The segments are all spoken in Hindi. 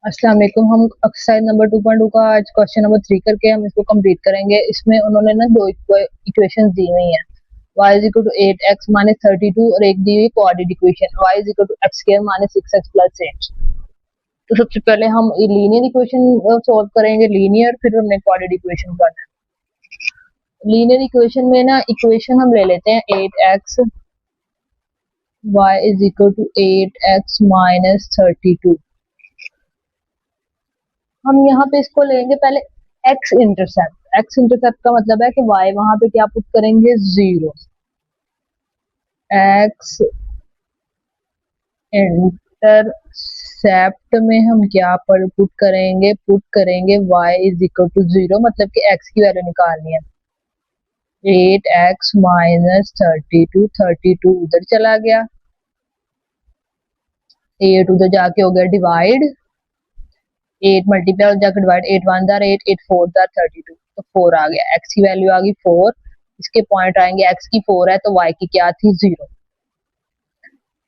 अस्सलाम वालेकुम। हम एक्सरसाइज नंबर 2.2 का आज क्वेश्चन नंबर 3 करके हम इसको कंप्लीट करेंगे। इसमें उन्होंने ना दो इक्वेशंस दी हुई हैं, y is equal to 8x minus 32 और एक दी हुई coordinate equation y is equal to x square minus 6x plus 8। तो सबसे पहले हम लीनियर इक्वेशन सॉल्व करेंगे, लीनियर, फिर हमने कोऑर्डिनेट इक्वेशन करना है। लीनियर इक्वेशन में ना इक्वेशन हम ले लेते हैं 8x y is equal to 8x minus 32। हम यहाँ पे इसको लेंगे पहले एक्स इंटरसेप्ट। एक्स इंटरसेप्ट का मतलब है कि y वहां पे क्या पुट करेंगे, 0। एक्स इंटरसेप्ट में हम क्या पर पुट करेंगे y इज इक्वल टू 0, मतलब कि x की वैल्यू निकालनी है। 8x माइनस 32, 32 उधर चला गया, 8 उधर जाके हो गया डिवाइड, 8 मल्टीप्लाई हो जाकर डिवाइड, 8 1 जार 8, 8 4 जार 32, तो 4 आ गया। x की वैल्यू आ गई 4, इसके पॉइंट आएंगे, x की 4 है तो y की क्या थी, 0।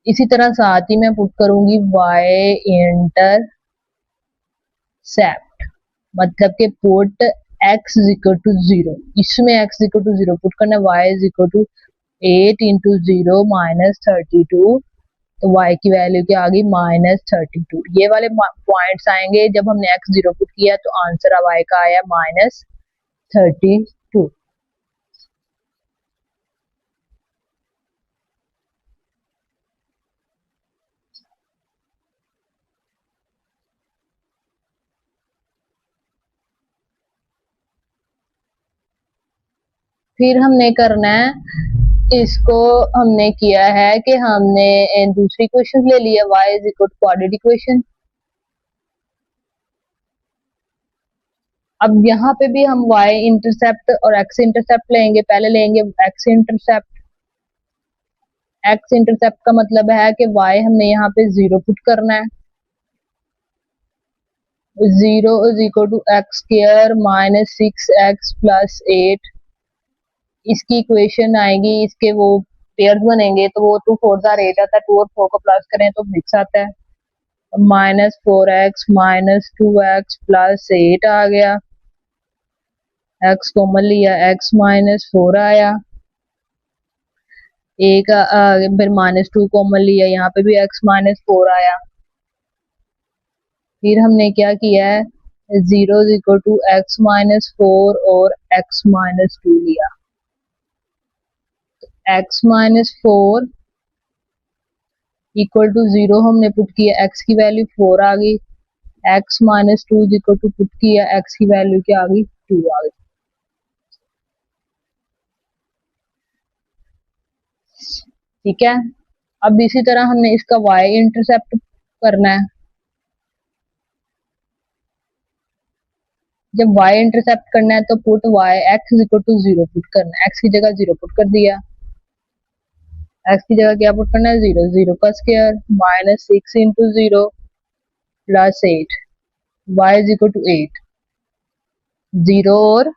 इसी तरह साथ ही मैं पुट करूंगी y इंटरसेप्ट, मतलब के put x is equal to 0, इसमें x इक्वल टू 0 पुट करना है, y is equal to 8 into 0 minus 32, तो y की वैल्यू क्या आ गई, माइनस 32। ये वाले पॉइंट्स आएंगे जब हमने x 0 पुट किया, तो आंसर y का आया माइनस 32। फिर हमने करना है, इसको हमने किया है कि हमने दूसरी इक्वेशन ले लिया, y is equal to coordinate equation. अब यहाँ पे भी हम y इंटरसेप्ट और x इंटरसेप्ट लेंगे। पहले लेंगे x इंटरसेप्ट। x इंटरसेप्ट का मतलब है कि y हमने यहाँ पे 0 पुट करना है। 0 is equal to x square minus 6x plus 8। इसकी इक्वेशन आएगी, इसके वो पेयर्स बनेंगे, तो वो 2 4 जार 8 आता है, 2 और 4 को प्लस करें तो 6 आता है, minus 4x minus 2x plus 8 आ गया। x कॉमन लिया, x माइनस 4 आया, एक फिर माइनस 2 कॉमन लिया, यहाँ पे भी x माइनस 4 आया। फिर हमने क्या किया है, 0 is equal to x minus 4 और x माइनस 2 लिया। x माइनस 4 इक्वल टू 0 हमने पुट किया, x की वैल्यू 4 आ गई। x minus 2 equal to put किया, x की वैल्यू क्या आ गई, 2 आ गई। ठीक है। अब इसी तरह हमने इसका y इंटरसेप्ट करना है। जब y इंटरसेप्ट करना है तो put y x is equal to 0 put करना है, x की जगह 0 पुट कर दिया, x की जगह क्या पुट करना है, 0, 0 का square minus 6 into 0 plus 8, y is equal to 8, 0 और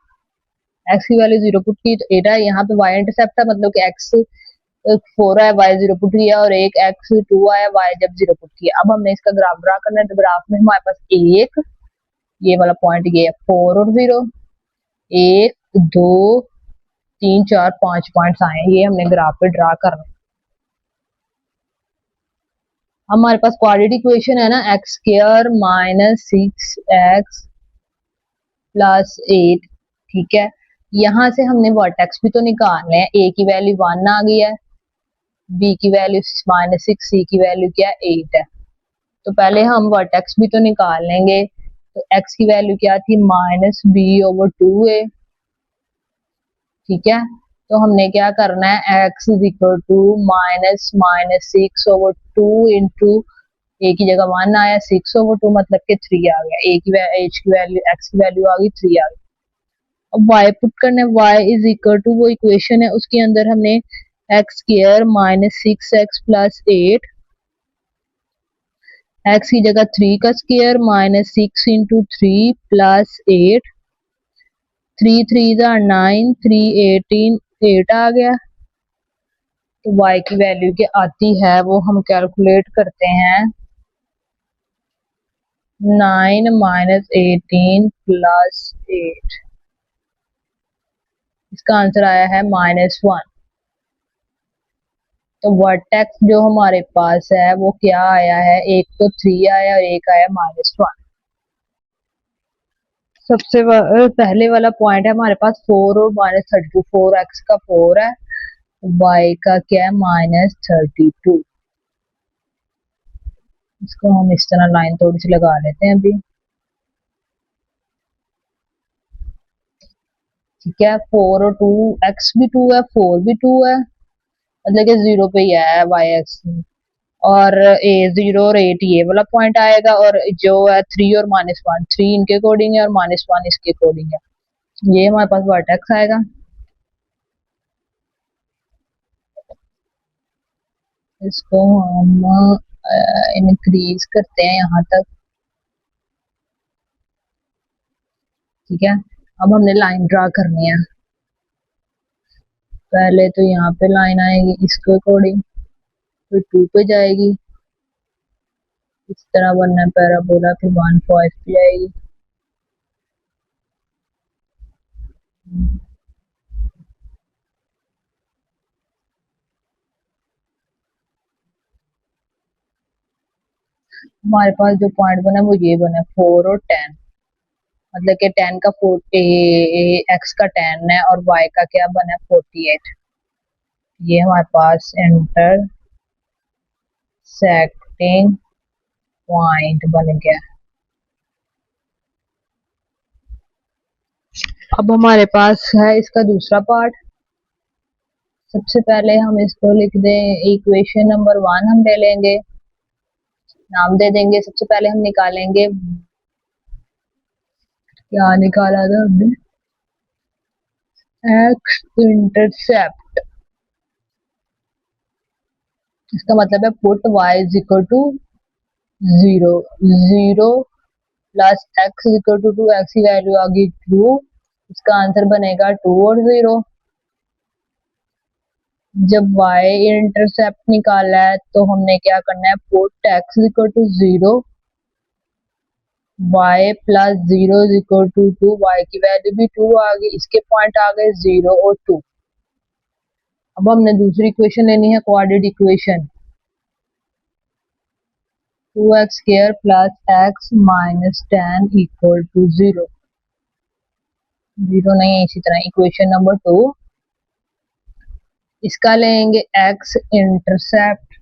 x की वैल्यू 0 पुट की तो 8 है। यहाँ पे y इंटरसेप्ट था, मतलब कि x 4 है, y 0 पुट किया, और एक x 2 आया, y जब 0 पुट किया। अब हमने इसका ग्राफ ड्रा करना है, तो ग्राफ में हमारे पास एक ये वाला पॉइंट ये है, 4 और 0, 1 2 3 4 5 पॉइंट्स आए हैं, ये हमने ग्राफ पे ड्रा करना है। हमारे पास कोऑर्डिनेट इक्वेशन है ना, x square minus 6x plus 8। ठीक है, यहाँ से हमने वर्टेक्स भी तो निकालने हैं। a की वैल्यू 1 आ गई है, b की वैल्यू माइनस 6, c की वैल्यू क्या है, 8 है। तो पहले हम वर्टेक्स भी तो निकाल लेंगे। तो x की वैल्यू क्या थी, माइनस b ओवर 2a। ठीक है, तो हमने क्या करना है, x is equal to minus minus 6 over 2 into a की जगह 1 आया, 6 ओवर 2 मतलब कि 3 आ गया, a की h की वैल्यू x की वैल्यू आ गई 3 आ गई। अब y पुट करना है, y इज इक्वल टू वो इक्वेशन है, उसके अंदर हमने x square minus 6x plus 8, x की जगह 3 का स्क्वायर माइनस 6 इंटू 3 प्लस 8, 3 3 9, 3 18, 8 आ गया। तो y की वैल्यू क्या आती है वो हम कैलकुलेट करते हैं। 9 माइनस 18 प्लस 8, इसका आंसर आया है -1। तो वर्टेक्स जो हमारे पास है वो क्या आया है, एक तो 3 आया और एक आया -1। सबसे पहले वाला पॉइंट है हमारे पास 4 और -32, 4x का 4 है, y का क्या है -32। इसको हम इस तरह लाइन थोड़ी सी लगा लेते हैं अभी, ठीक है। 4 और 2, x भी 2 है, 4 भी 2 है, मतलब कि 0 पे ही है वाई एक्स। और ए 0 और 8 ये वाला पॉइंट आएगा, और जो है 3 और -1, 3 इनके अकॉर्डिंग है और -1 इसके अकॉर्डिंग है, ये हमारे पास वर्टेक्स आएगा। इसको हम इंक्रीज करते हैं यहाँ तक, ठीक है। अब हमने लाइन ड्रा करनी है। पहले तो यहाँ पे लाइन आएगी इसके अकॉर्डिंग, फिर 2 पे जाएगी, इस तरह बनना है पैराबोला, फिर 1 5 पे जाएगी। हमारे पास जो पॉइंट बना है वो ये बना है 4 और 10, मतलब कि 10 का 4 एक्स का 10 है और वाई का क्या बना है 48। ये हमारे पास इंटरसेक्टिंग पॉइंट बन गया। अब हमारे पास है इसका दूसरा पार्ट। सबसे पहले हम इसको लिख दें, इक्वेशन नंबर 1 हम ले लेंगे, नाम दे देंगे। सबसे पहले हम निकालेंगे, क्या निकाला था हमने, एक्स इंटरसेप्ट। इसका मतलब है put y is equal to 0, 0 plus x is equal to 2, x की वैल्यू आ गई 2, इसका आंसर बनेगा 2 और 0। जब y इंटरसेप्ट निकाला है तो हमने क्या करना है, put x is equal to 0, y plus 0 is equal to 2, y की वैल्यू भी 2 आ गई, इसके पॉइंट आ गए 0 और 2। अब हमने दूसरी इक्वेशन लेनी है, quadratic equation, 2x square plus x minus 10 equal to 0, 0 नहीं है। इसी तरह इक्वेशन नंबर 2, इसका लेंगे x इंटरसेप्ट,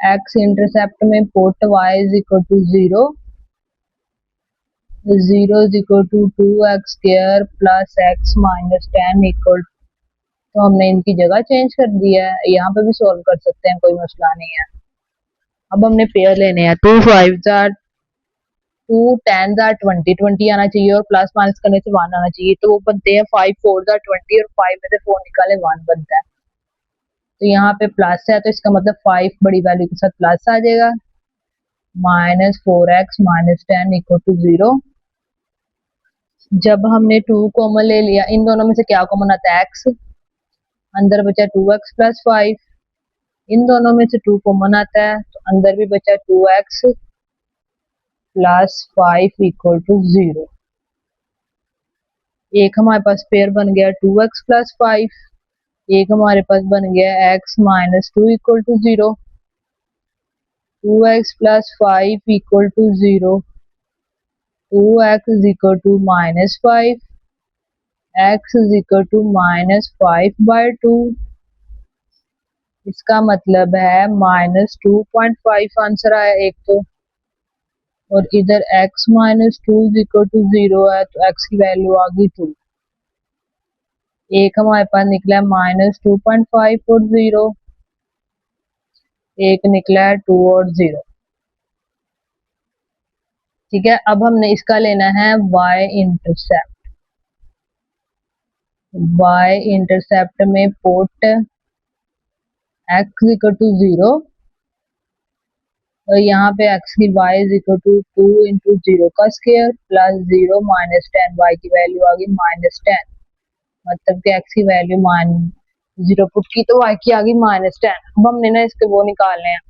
x इंटरसेप्ट में put y is equal to 0, 0 is equal to 2x square plus x minus 10 equal, तो हमने इनकी जगह चेंज कर दिया है, यहाँ पे भी सॉल्व कर सकते हैं, कोई मसला नहीं है। अब हमने पेयर लेने हैं, 2 5 जार 2 10 जार 20, 20 आना चाहिए और प्लस माइनस करने से 1 आना चाहिए, तो वो बनते हैं 5 4 जार 20 और 5 में से 4 निकाले 1 बनता है। तो यहाँ पे प्लस है तो इसका मतलब 5 बड़ी वैल्यू के साथ प्लस आ जाएगा, -4x माइनस 10 इक्वल टू 0। जब हमने 2 कॉमन ले लिया, इन दोनों में से क्या कॉमन आता है, x, अंदर बचा 2x प्लस 5, इन दोनों में से 2 कॉमन आता है तो अंदर भी बचा 2x प्लस 5 इक्वल टू 0। एक हमारे पास पेयर बन गया 2x प्लस 5, एक हमारे पास बन गया x minus 2 equal to 0, 2x plus 5 equal to 0, 2x is equal to -5, x is equal to -5/2। इसका मतलब है -2.5 आंसर आया एक तो, और इधर x minus 2 is equal to 0 है तो x की वैल्यू आ गई 2। एक हमारे पास निकला है -2.5 और 0, एक निकला है 2 और 0, ठीक है। अब हमने इसका लेना है y इंटरसेप्ट, y इंटरसेप्ट में पुट x इक्वल टू 0, और यहाँ पे x की y is equal to 2 into 0 का स्क्वायर प्लस 0 माइनस 10, y की वैल्यू आ गई -10, मतलब कि x की वैल्यू 0 पुट की तो y की आ गई -10। अब हमने ना इसके वो निकालने हैं,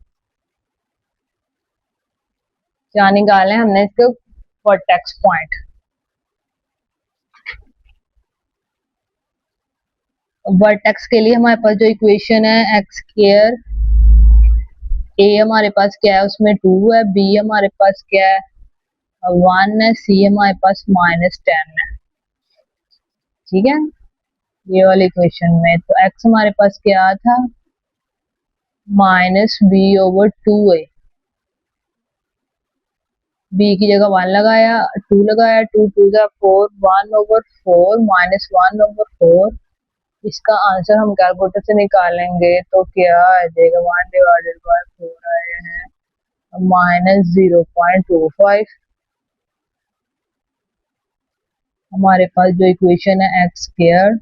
क्या निकालना है हमने इसके वर्टेक्स पॉइंट। वर्टेक्स के लिए हमारे पास जो इक्वेशन है एक्स स्क्वायर, ए हमारे पास क्या है उसमें 2 है, बी हमारे पास क्या है 1 है, सी हमारे पास -10 है। ठीक है, ये वाली इक्वेशन में तो एक्स हमारे पास क्या था -b/2a, बी की जगह 1 लगाया, 2 लगाया, 2 2 जा 4, 1/4 -1/4। इसका आंसर हम कैलकुलेटर से निकालेंगे तो क्या आ जाएगा 1/4 आए हैं -0.25। हमारे पास जो इक्वेशन है एक्स स्क्वायर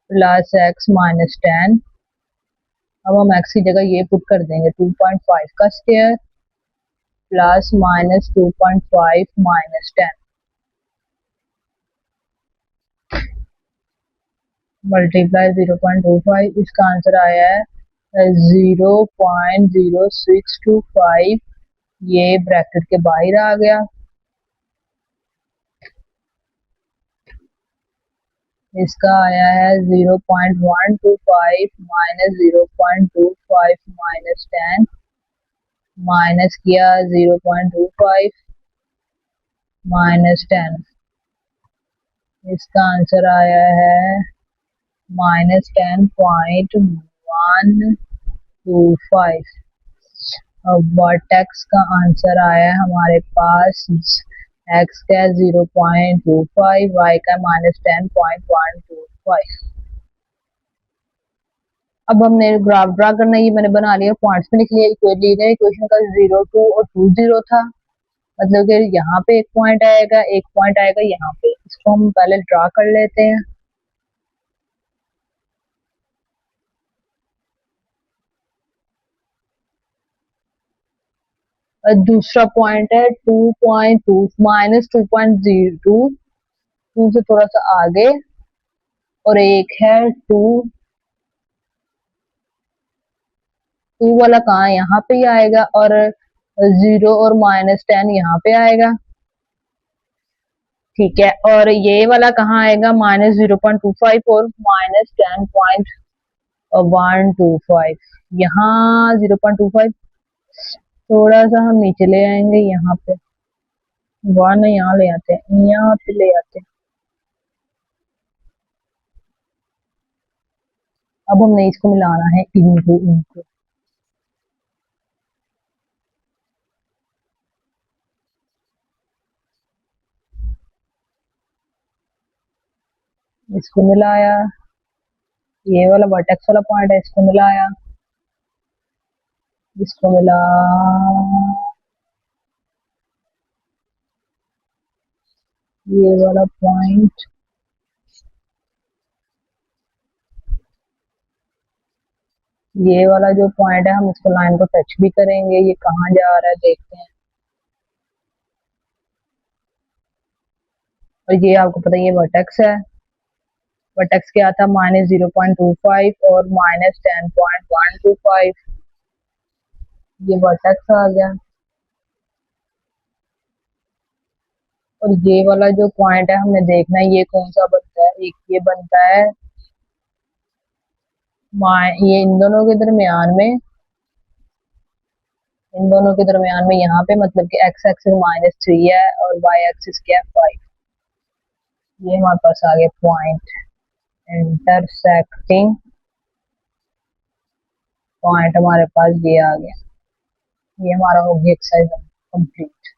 प्लस एक्स -10। अब हम एक्स की जगह ये पुट कर देंगे 2.5 का स्क्वायर प्लस -2.5 -10 मल्टीप्लाई 0.25। इसका आंसर आया है 0.0625। ये ब्रैकेट के बाहर आ गया। इसका आया है 0.125 -0.25 -10 माइनस किया 0.25 -10। इसका आंसर आया है -10.125। वर्टेक्स का आंसर आया है हमारे पास एक्स का 0.25, वाई का -10.125। अब हमने ग्राफ ड्रा करना है, ये मैंने बना लिया, पॉइंट्स में लिख लिया। लीनियर इक्वेशन का 0 2 और 2 0 था, मतलब कि यहाँ पे एक पॉइंट आएगा, एक पॉइंट आएगा यहाँ पे। इसको हम पहले ड्रा कर लेते हैं। और दूसरा पॉइंट है 2.2 -2.02, 2 से थोड़ा सा आगे, और एक है 2 वाला कहाँ यहाँ पे ही आएगा, और 0 और -10 यहाँ पे आएगा। ठीक है, और ये वाला कहाँ आएगा -0.25 और -10.125। यहाँ 0.25 थोड़ा सा हम नीचे ले आएंगे, यहाँ पे 1 यहाँ ले आते हैं, यहाँ पे ले आते हैं। अब हमने इसको मिलाना है इनको इसको मिलाया, ये वाला वर्टेक्स वाला पॉइंट है, इसको मिलाया, इसको मिला, ये वाला पॉइंट, ये वाला जो पॉइंट है हम इसको लाइन को टच भी करेंगे। ये कहाँ जा रहा है देखते हैं। और ये आपको पता है ये वर्टेक्स है। वर्टेक्स क्या था -0.25 और -10.125। ये वर्टेक्स आ गया। और ये वाला जो पॉइंट है हमने देखना है ये कौन सा बनता है। एक ये बनता है ये इन दोनों के दरमियान में, इन दोनों के दरमियान में यहाँ पे, मतलब कि एक्स एक्सिस -3 है और वाई एक्सिस क्या है 5। ये हमारे पास आ गया पॉइंट इंटरसेक्टिंग पॉइंट, हमारे पास ये आ गया। ये हमारा हो गया एक्सरसाइज कंप्लीट।